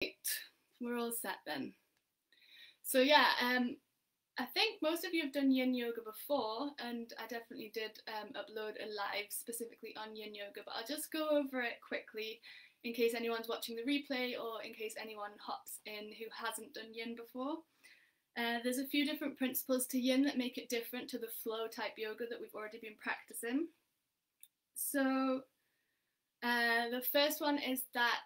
Right, we're all set then. So yeah, I think most of you have done Yin Yoga before, and I definitely did upload a live specifically on Yin Yoga, but I'll just go over it quickly in case anyone's watching the replay or in case anyone hops in who hasn't done Yin before. There's a few different principles to Yin that make it different to the flow type yoga that we've already been practicing. So the first one is that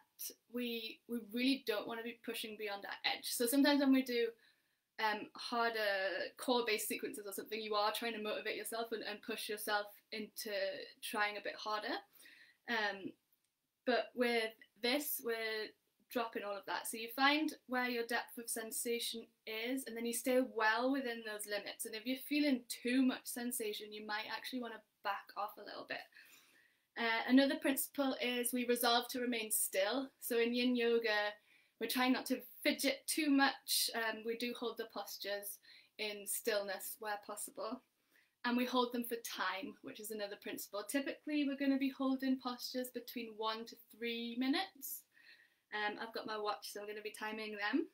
we really don't want to be pushing beyond our edge. So sometimes when we do harder core-based sequences or something, you are trying to motivate yourself and push yourself into trying a bit harder. But with this, we're dropping all of that. So you find where your depth of sensation is, and then you stay well within those limits. And if you're feeling too much sensation, you might actually want to back off a little bit. Another principle is we resolve to remain still. So in Yin Yoga, we're trying not to fidget too much. We do hold the postures in stillness where possible. And we hold them for time, which is another principle. Typically, we're going to be holding postures between 1 to 3 minutes. I've got my watch, so I'm going to be timing them.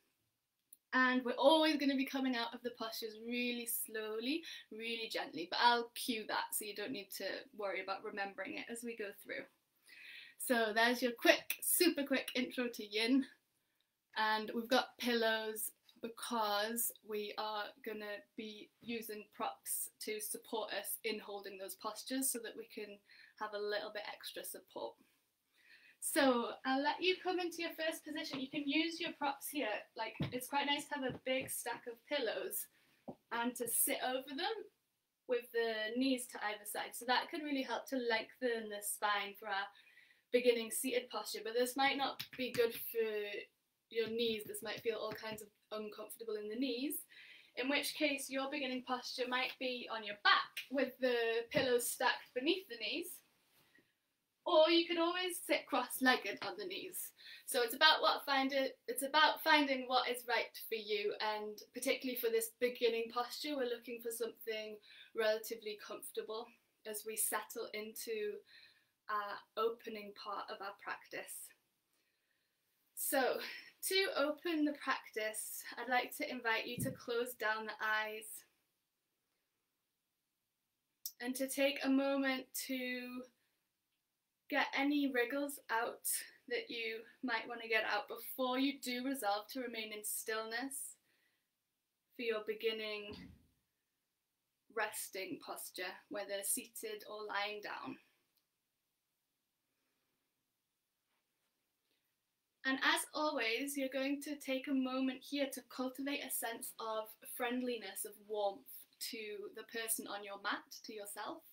And we're always going to be coming out of the postures really slowly, really gently. But I'll cue that so you don't need to worry about remembering it as we go through. So there's your quick, super quick intro to Yin. And we've got pillows because we are going to be using props to support us in holding those postures so that we can have a little bit extra support. So I'll let you come into your first position. You can use your props here. Like, it's quite nice to have a big stack of pillows and to sit over them with the knees to either side. So that can really help to lengthen the spine for our beginning seated posture. But this might not be good for your knees. This might feel all kinds of uncomfortable in the knees, in which case your beginning posture might be on your back with the pillows stacked beneath the knees. Or you can always sit cross-legged on the knees. So it's about finding what is right for you, and particularly for this beginning posture, we're looking for something relatively comfortable as we settle into our opening part of our practice. So to open the practice, I'd like to invite you to close down the eyes and to take a moment to get any wriggles out that you might want to get out before you do resolve to remain in stillness for your beginning resting posture, whether seated or lying down. And as always, you're going to take a moment here to cultivate a sense of friendliness, of warmth to the person on your mat, to yourself.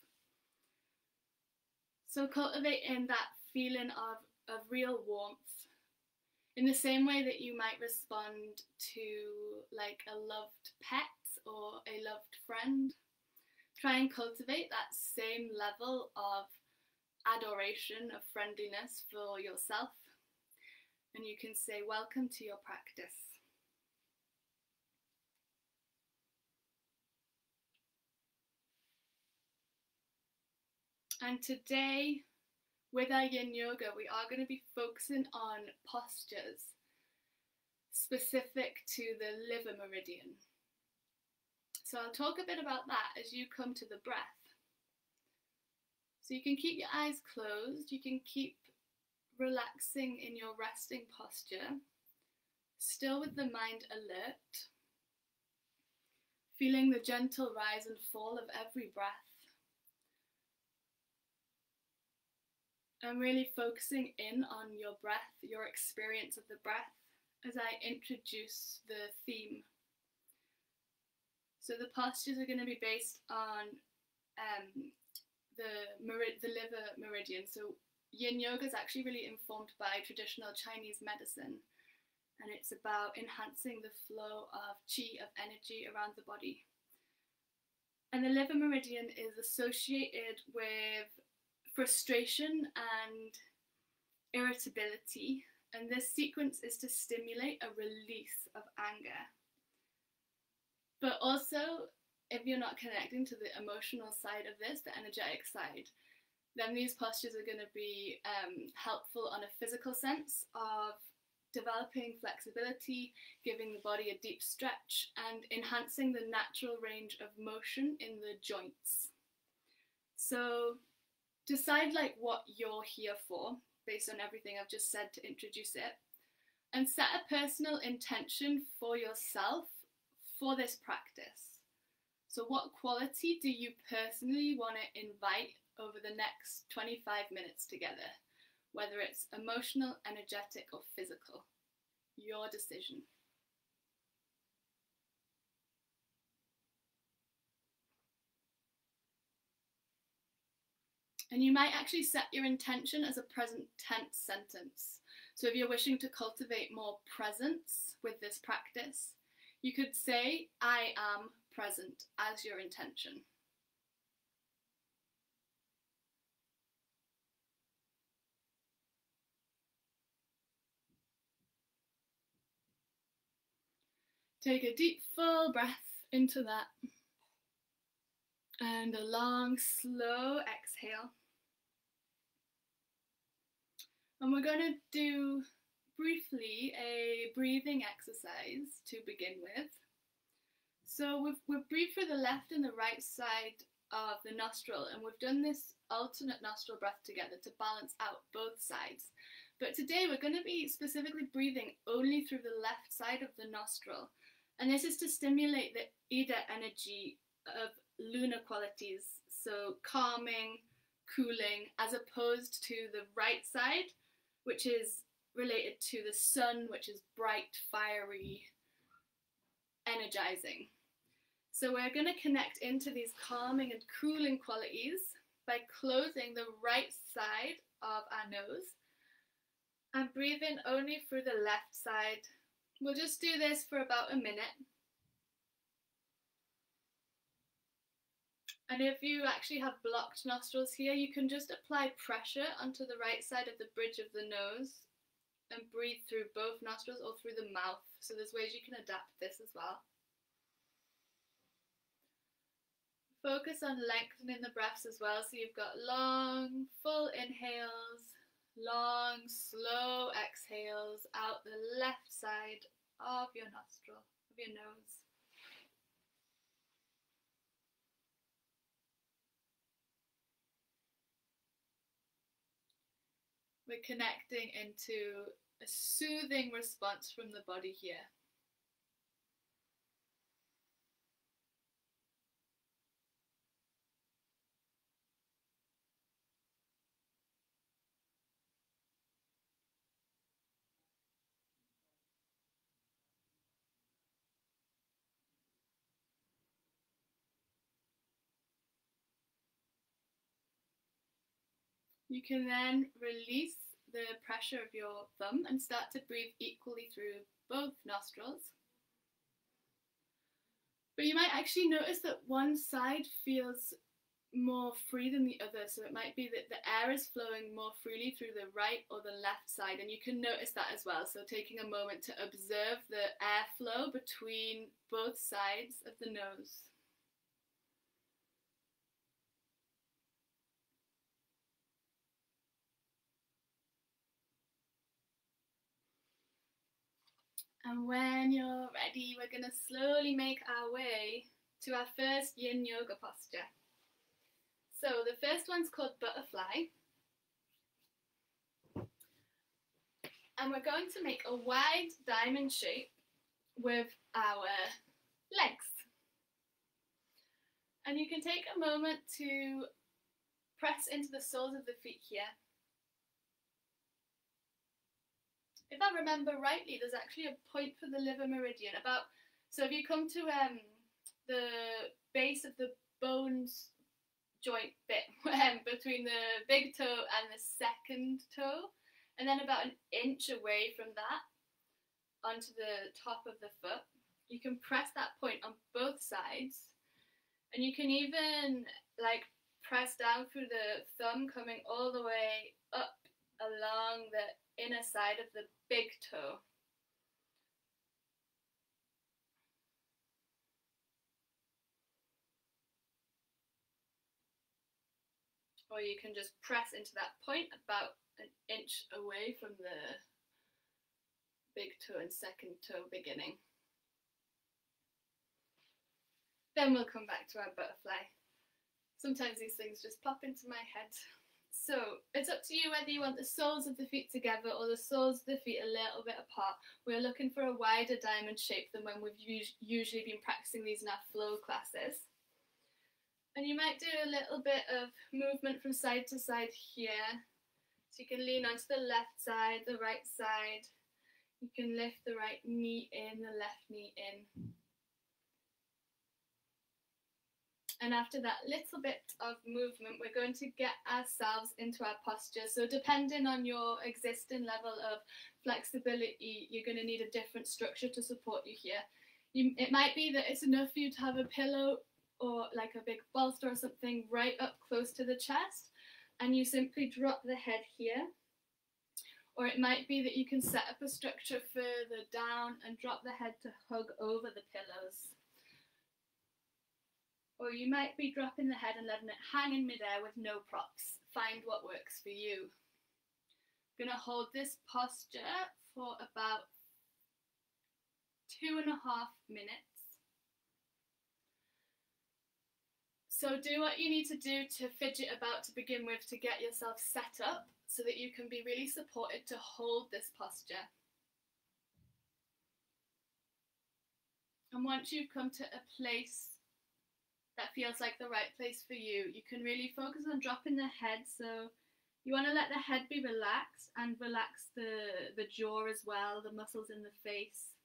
So cultivating that feeling of real warmth in the same way that you might respond to like a loved pet or a loved friend. Try and cultivate that same level of adoration, of friendliness for yourself. And you can say, welcome to your practice. And today, with our Yin Yoga, we are going to be focusing on postures specific to the liver meridian. So I'll talk a bit about that as you come to the breath. So you can keep your eyes closed, you can keep relaxing in your resting posture, still with the mind alert, feeling the gentle rise and fall of every breath. I'm really focusing in on your breath, your experience of the breath, as I introduce the theme. So the postures are going to be based on the liver meridian. So Yin Yoga is actually really informed by traditional Chinese medicine, and it's about enhancing the flow of qi, of energy around the body. And the liver meridian is associated with frustration and irritability, and this sequence is to stimulate a release of anger. But also, if you're not connecting to the emotional side of this, the energetic side, then these postures are going to be helpful on a physical sense of developing flexibility, giving the body a deep stretch, and enhancing the natural range of motion in the joints. So decide like what you're here for, based on everything I've just said to introduce it, and set a personal intention for yourself for this practice. So what quality do you personally want to invite over the next 25 minutes together? Whether it's emotional, energetic, or physical. Your decision. And you might actually set your intention as a present tense sentence. So if you're wishing to cultivate more presence with this practice, you could say, I am present as your intention. Take a deep, full breath into that. And a long, slow exhale. And we're going to do briefly a breathing exercise to begin with. So we've breathed through the left and the right side of the nostril, and we've done this alternate nostril breath together to balance out both sides. But today we're going to be specifically breathing only through the left side of the nostril. And this is to stimulate the Ida energy of lunar qualities, so calming, cooling, as opposed to the right side, which is related to the sun, which is bright, fiery, energizing. So we're going to connect into these calming and cooling qualities by closing the right side of our nose and breathe in only through the left side. We'll just do this for about a minute. And if you actually have blocked nostrils here, you can just apply pressure onto the right side of the bridge of the nose and breathe through both nostrils or through the mouth. So there's ways you can adapt this as well. Focus on lengthening the breaths as well. So you've got long, full inhales, long, slow exhales out the left side of your nostril, of your nose. We're connecting into a soothing response from the body here. You can then release the pressure of your thumb and start to breathe equally through both nostrils. But you might actually notice that one side feels more free than the other. So it might be that the air is flowing more freely through the right or the left side, and you can notice that as well. So taking a moment to observe the airflow between both sides of the nose. And when you're ready, we're going to slowly make our way to our first Yin Yoga posture. So the first one's called butterfly. And we're going to make a wide diamond shape with our legs. And you can take a moment to press into the soles of the feet here. If I remember rightly, there's actually a point for the liver meridian so if you come to the base of the bones joint bit between the big toe and the second toe, and then about an inch away from that onto the top of the foot, you can press that point on both sides, and you can even like press down through the thumb coming all the way up along the inner side of the big toe. Or you can just press into that point about an inch away from the big toe and second toe beginning. Then we'll come back to our butterfly. Sometimes these things just pop into my head. So it's up to you whether you want the soles of the feet together or the soles of the feet a little bit apart. We're looking for a wider diamond shape than when we've usually been practicing these in our flow classes. And you might do a little bit of movement from side to side here. So you can lean onto the left side, the right side. You can lift the right knee in, the left knee in. And after that little bit of movement, we're going to get ourselves into our posture. So depending on your existing level of flexibility, you're going to need a different structure to support you here. It might be that it's enough for you to have a pillow or like a big bolster or something right up close to the chest, and you simply drop the head here. Or it might be that you can set up a structure further down and drop the head to hug over the pillows. Or you might be dropping the head and letting it hang in midair with no props. Find what works for you. I'm going to hold this posture for about 2.5 minutes. So do what you need to do to fidget about to begin with to get yourself set up so that you can be really supported to hold this posture. And once you've come to a place that feels like the right place for you, you can really focus on dropping the head. So you want to let the head be relaxed and relax the jaw as well, the muscles in the face.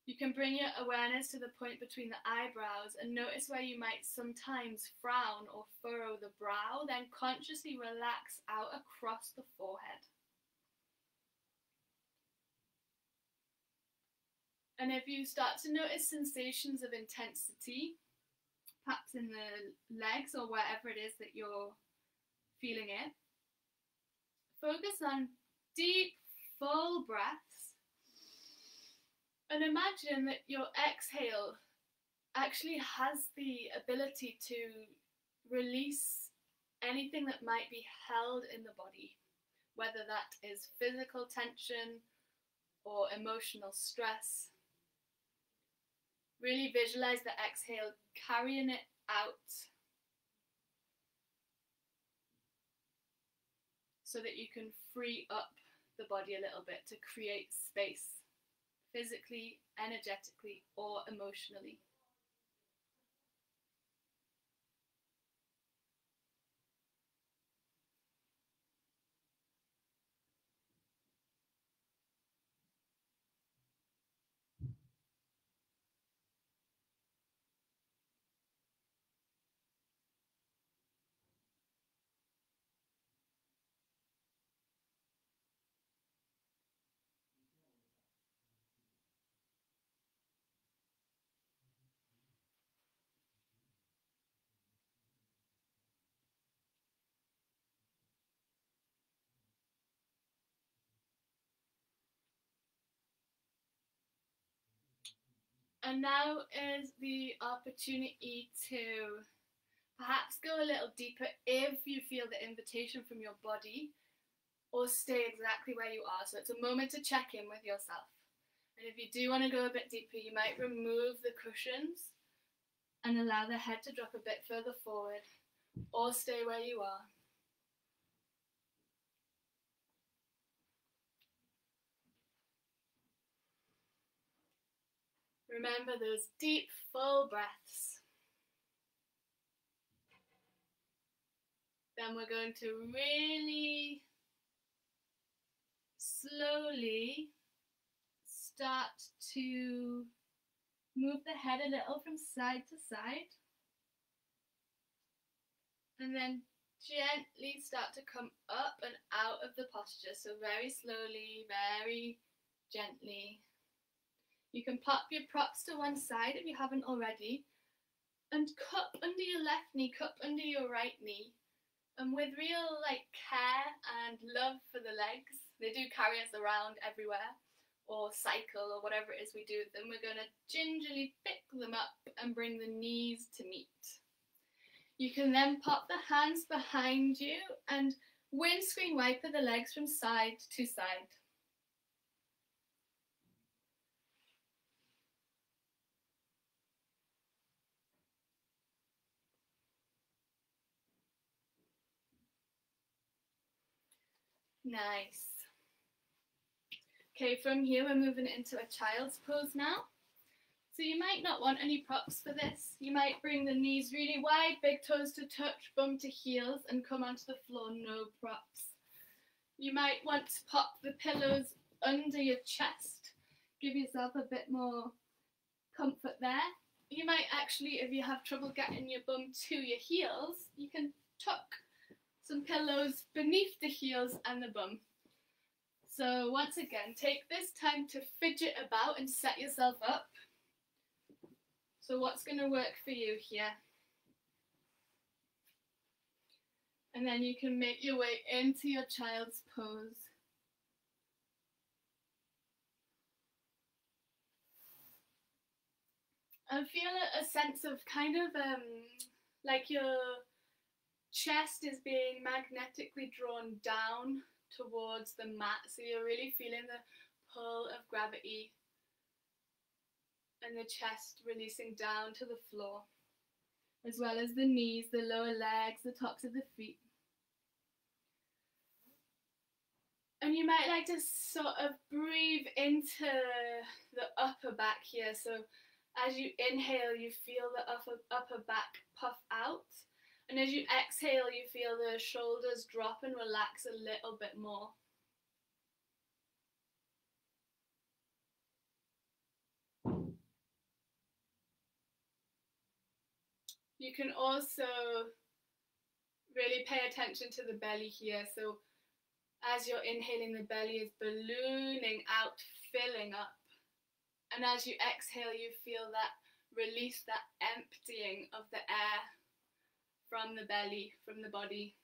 You can bring your awareness to the point between the eyebrows and notice where you might sometimes frown or furrow the brow, then consciously relax out across the forehead. And if you start to notice sensations of intensity, perhaps in the legs or wherever it is that you're feeling it, focus on deep, full breaths. And imagine that your exhale actually has the ability to release anything that might be held in the body, whether that is physical tension or emotional stress. Really visualize the exhale, carrying it out so that you can free up the body a little bit to create space. Physically, energetically, or emotionally. And now is the opportunity to perhaps go a little deeper if you feel the invitation from your body, or stay exactly where you are. So it's a moment to check in with yourself. And if you do want to go a bit deeper, you might remove the cushions and allow the head to drop a bit further forward, or stay where you are. Remember those deep, full breaths. Then we're going to really slowly start to move the head a little from side to side. And then gently start to come up and out of the posture. So very slowly, very gently. You can pop your props to one side if you haven't already, and cup under your left knee, cup under your right knee. And with real care and love for the legs, they do carry us around everywhere, or cycle, or whatever it is we do with them, we're going to gingerly pick them up and bring the knees to meet. You can then pop the hands behind you and windscreen wiper the legs from side to side. Nice. Okay, from here we're moving into a child's pose now. So you might not want any props for this. You might bring the knees really wide, big toes to touch, bum to heels, and come onto the floor, no props. You might want to pop the pillows under your chest, give yourself a bit more comfort there. You might actually, if you have trouble getting your bum to your heels, you can tuck some pillows beneath the heels and the bum. So once again, take this time to fidget about and set yourself up. So what's going to work for you here? And then you can make your way into your child's pose. And feel a sense of kind of like your chest is being magnetically drawn down towards the mat. So you're really feeling the pull of gravity and the chest releasing down to the floor, as well as the knees, the lower legs, the tops of the feet. And you might like to sort of breathe into the upper back here. So as you inhale, you feel the upper back puff out. And as you exhale, you feel the shoulders drop and relax a little bit more. You can also really pay attention to the belly here. So as you're inhaling, the belly is ballooning out, filling up. And as you exhale, you feel that release, that emptying of the air from the belly, from the body.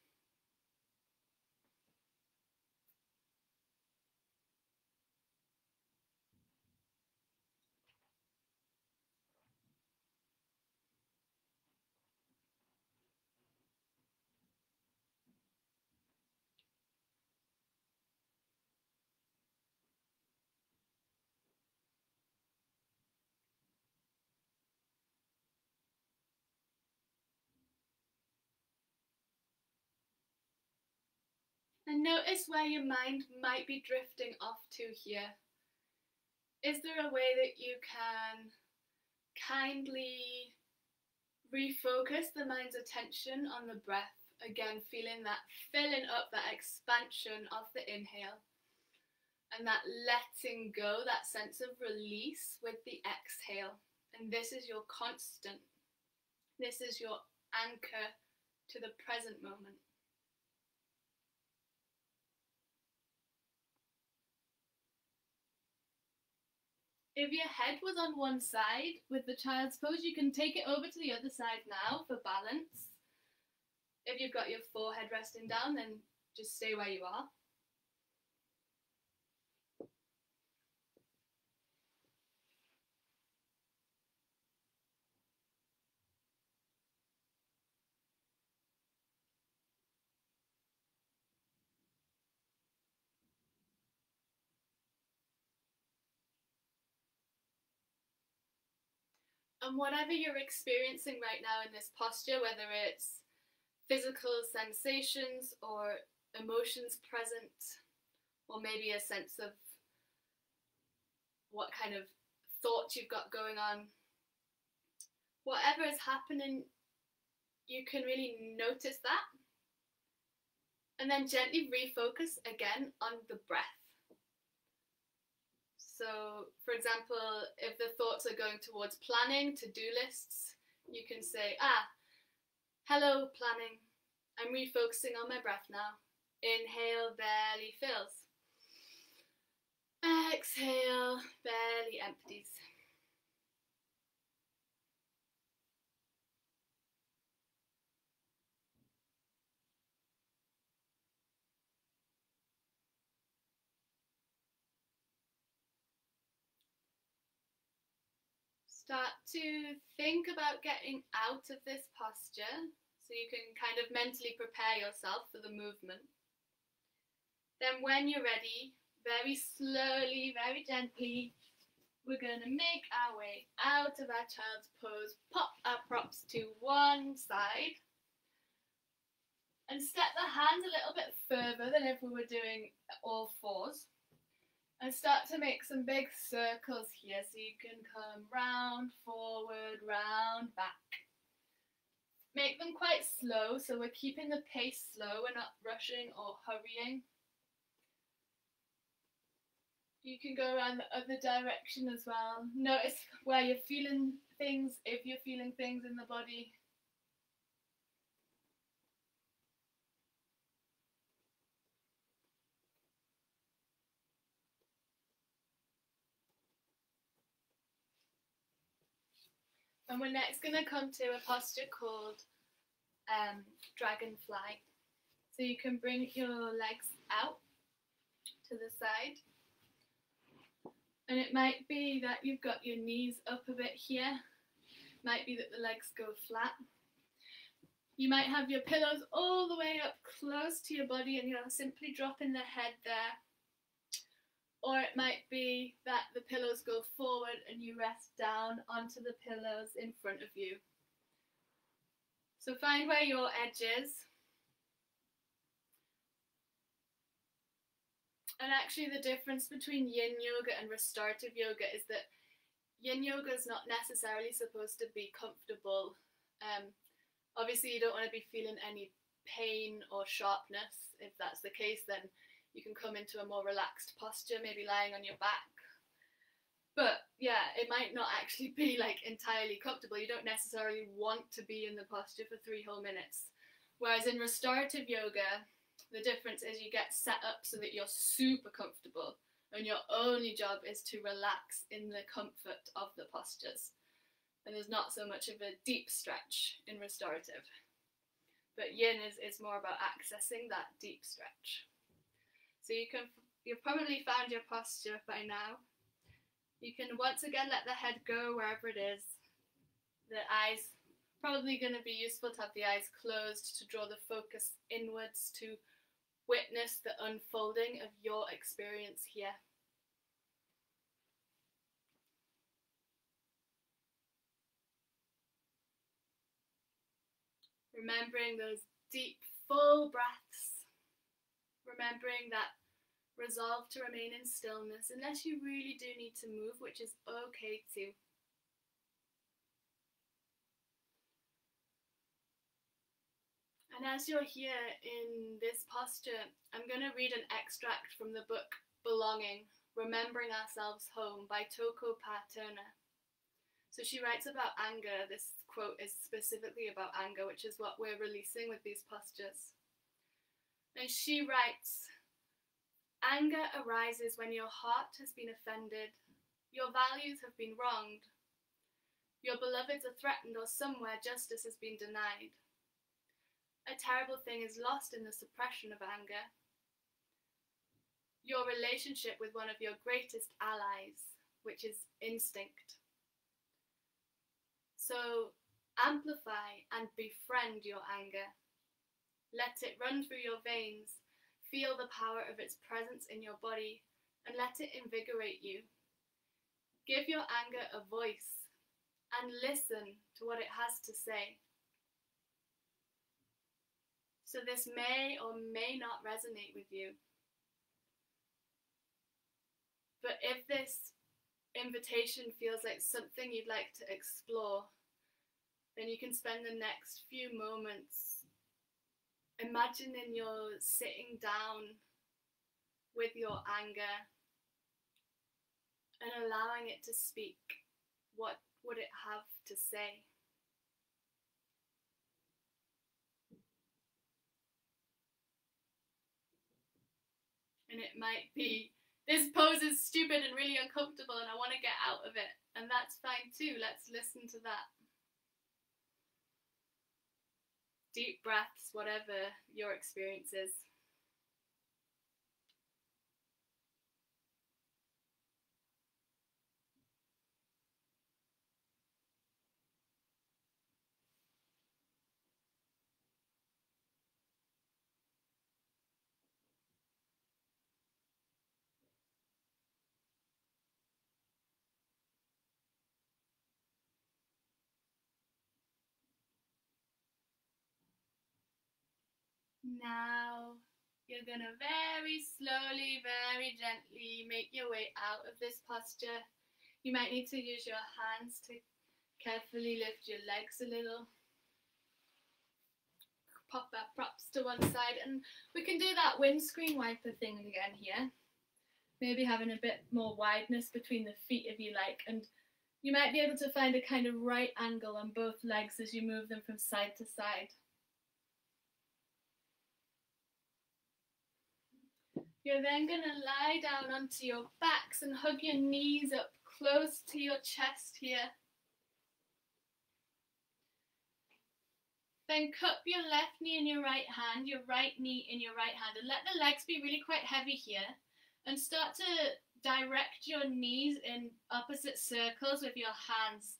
And notice where your mind might be drifting off to here. Is there a way that you can kindly refocus the mind's attention on the breath? Again, feeling that filling up, that expansion of the inhale, and that letting go, that sense of release with the exhale. And this is your constant. This is your anchor to the present moment. If your head was on one side with the child's pose, you can take it over to the other side now for balance. If you've got your forehead resting down, then just stay where you are. And whatever you're experiencing right now in this posture, whether it's physical sensations or emotions present, or maybe a sense of what kind of thoughts you've got going on, whatever is happening, you can really notice that and then gently refocus again on the breath. So, for example, if the thoughts are going towards planning, to-do lists, you can say, hello planning, I'm refocusing on my breath now. Inhale, belly fills. Exhale, belly empties. Start to think about getting out of this posture so you can kind of mentally prepare yourself for the movement. Then when you're ready, very slowly, very gently, we're going to make our way out of our child's pose, pop our props to one side, And step the hands a little bit further than if we were doing all fours. And start to make some big circles here. So you can come round, forward, round, back. Make them quite slow, so we're keeping the pace slow. We're not rushing or hurrying. You can go around the other direction as well. Notice where you're feeling things, if you're feeling things in the body. And we're next going to come to a posture called dragonfly. So you can bring your legs out to the side. And it might be that you've got your knees up a bit here. Might be that the legs go flat. You might have your pillows all the way up close to your body and you're simply dropping the head there. Or it might be that the pillows go forward and you rest down onto the pillows in front of you. So find where your edge is. And actually the difference between Yin Yoga and restorative yoga is that Yin Yoga is not necessarily supposed to be comfortable. Obviously you don't want to be feeling any pain or sharpness. If that's the case, then you can come into a more relaxed posture, maybe lying on your back. But yeah, it might not actually be like entirely comfortable. You don't necessarily want to be in the posture for 3 whole minutes. Whereas in restorative yoga, the difference is you get set up so that you're super comfortable and your only job is to relax in the comfort of the postures. And there's not so much of a deep stretch in restorative. But yin is more about accessing that deep stretch. So you've probably found your posture by now. You can once again let the head go wherever it is. The eyes, probably going to be useful to have the eyes closed to draw the focus inwards, to witness the unfolding of your experience here. Remembering those deep, full breaths. Remembering that resolve to remain in stillness, unless you really do need to move, which is okay too. And as you're here in this posture, I'm going to read an extract from the book Belonging, Remembering Ourselves Home by Toko Pa-Turner. So she writes about anger. This quote is specifically about anger, which is what we're releasing with these postures. And she writes, anger arises when your heart has been offended, your values have been wronged, your beloveds are threatened, or somewhere justice has been denied. A terrible thing is lost in the suppression of anger. Your relationship with one of your greatest allies, which is instinct. So amplify and befriend your anger. Let it run through your veins. Feel the power of its presence in your body and let it invigorate you. Give your anger a voice and listen to what it has to say. So this may or may not resonate with you. But if this invitation feels like something you'd like to explore, then you can spend the next few moments imagining you're sitting down with your anger and allowing it to speak. What would it have to say? And it might be, this pose is stupid and really uncomfortable and I want to get out of it. And that's fine too. Let's listen to that. Deep breaths, whatever your experience is. Now you're going to very slowly, very gently make your way out of this posture. You might need to use your hands to carefully lift your legs a little. Pop our props to one side, and we can do that windscreen wiper thing again here. Maybe having a bit more wideness between the feet if you like, and you might be able to find a kind of right angle on both legs as you move them from side to side. You're then going to lie down onto your backs and hug your knees up close to your chest here. Then cup your left knee in your right hand, your right knee in your right hand, and let the legs be really quite heavy here. And start to direct your knees in opposite circles with your hands.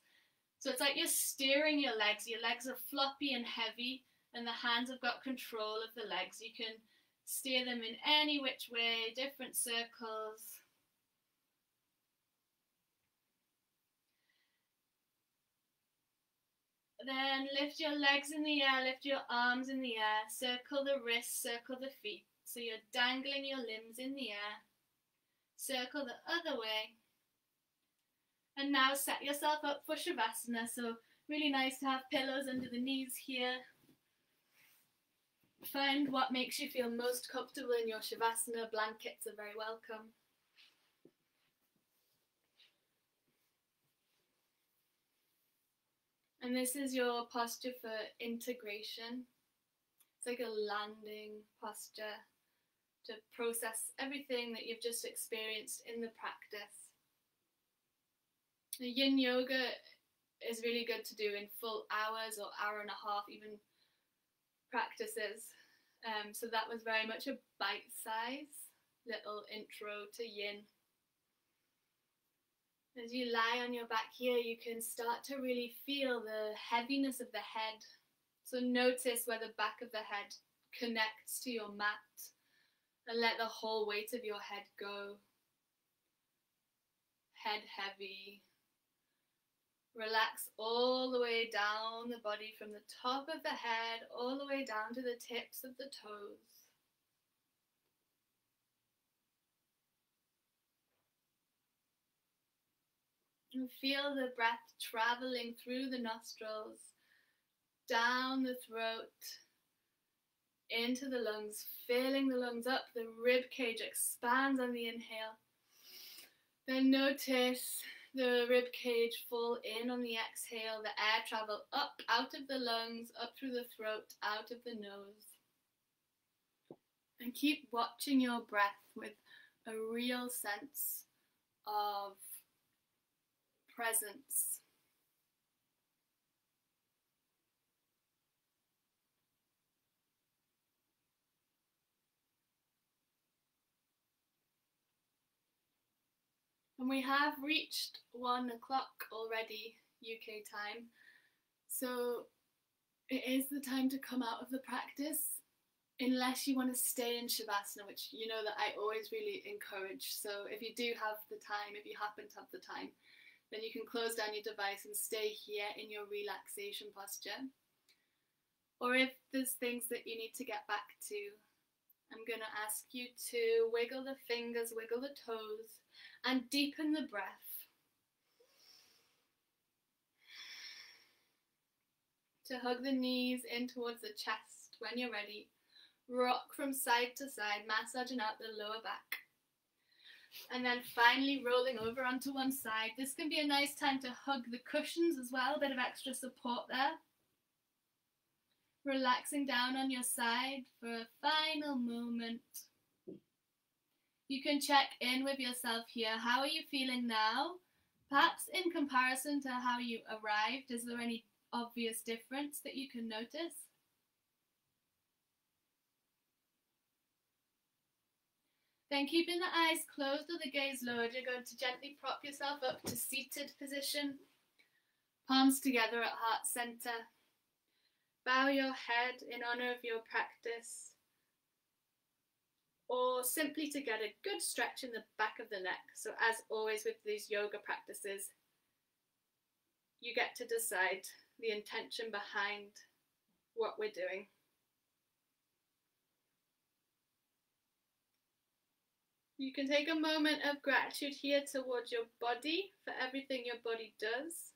So it's like you're steering your legs. Your legs are floppy and heavy, and the hands have got control of the legs. You can steer them in any which way, different circles. Then lift your legs in the air, lift your arms in the air, circle the wrists, circle the feet. So you're dangling your limbs in the air. Circle the other way. And now set yourself up for Shavasana. So really nice to have pillows under the knees here. Find what makes you feel most comfortable in your Shavasana. Blankets are very welcome. And this is your posture for integration. It's like a landing posture to process everything that you've just experienced in the practice. The Yin Yoga is really good to do in full hours or hour and a half even practices. So that was very much a bite-size little intro to Yin. As you lie on your back here, you can start to really feel the heaviness of the head. So notice where the back of the head connects to your mat, and let the whole weight of your head go. Head heavy. Relax all the way down the body from the top of the head all the way down to the tips of the toes. And feel the breath traveling through the nostrils, down the throat, into the lungs, filling the lungs up. The rib cage expands on the inhale. Then notice the rib cage fall in on the exhale, the air travel up out of the lungs, up through the throat, out of the nose. And keep watching your breath with a real sense of presence. And we have reached 1 o'clock already, UK time. So it is the time to come out of the practice, unless you want to stay in Shavasana, which you know that I always really encourage. So if you do have the time, if you happen to have the time, then you can close down your device and stay here in your relaxation posture. Or if there's things that you need to get back to, I'm going to ask you to wiggle the fingers, wiggle the toes, and deepen the breath. To hug the knees in towards the chest when you're ready. Rock from side to side, massaging out the lower back. And then finally rolling over onto one side. This can be a nice time to hug the cushions as well, a bit of extra support there. Relaxing down on your side for a final moment. You can check in with yourself here. How are you feeling now? Perhaps in comparison to how you arrived, is there any obvious difference that you can notice? Then keeping the eyes closed or the gaze lowered, you're going to gently prop yourself up to seated position. Palms together at heart center. Bow your head in honor of your practice, or simply to get a good stretch in the back of the neck. So as always with these yoga practices, you get to decide the intention behind what we're doing. You can take a moment of gratitude here towards your body for everything your body does.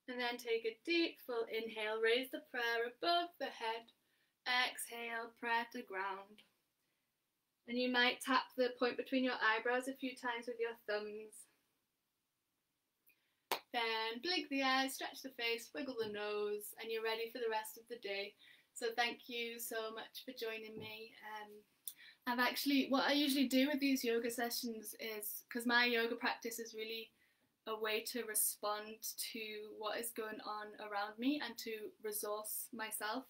And then take a deep full inhale, raise the prayer above the head. Exhale, prayer to ground. And you might tap the point between your eyebrows a few times with your thumbs. Then blink the eyes, stretch the face, wiggle the nose, and you're ready for the rest of the day. So thank you so much for joining me. What I usually do with these yoga sessions is, because my yoga practice is really a way to respond to what is going on around me and to resource myself.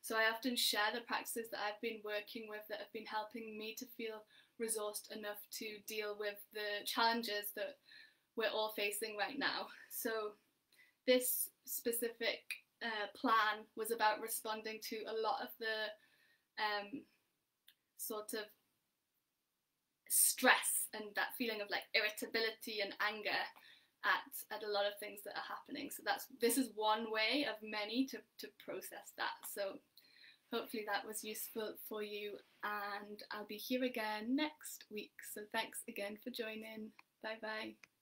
So I often share the practices that I've been working with that have been helping me to feel resourced enough to deal with the challenges that we're all facing right now. So this specific plan was about responding to a lot of the sort of stress and that feeling of like irritability and anger at a lot of things that are happening. So this is one way of many to process that. So hopefully that was useful for you, and I'll be here again next week. So thanks again for joining. Bye bye.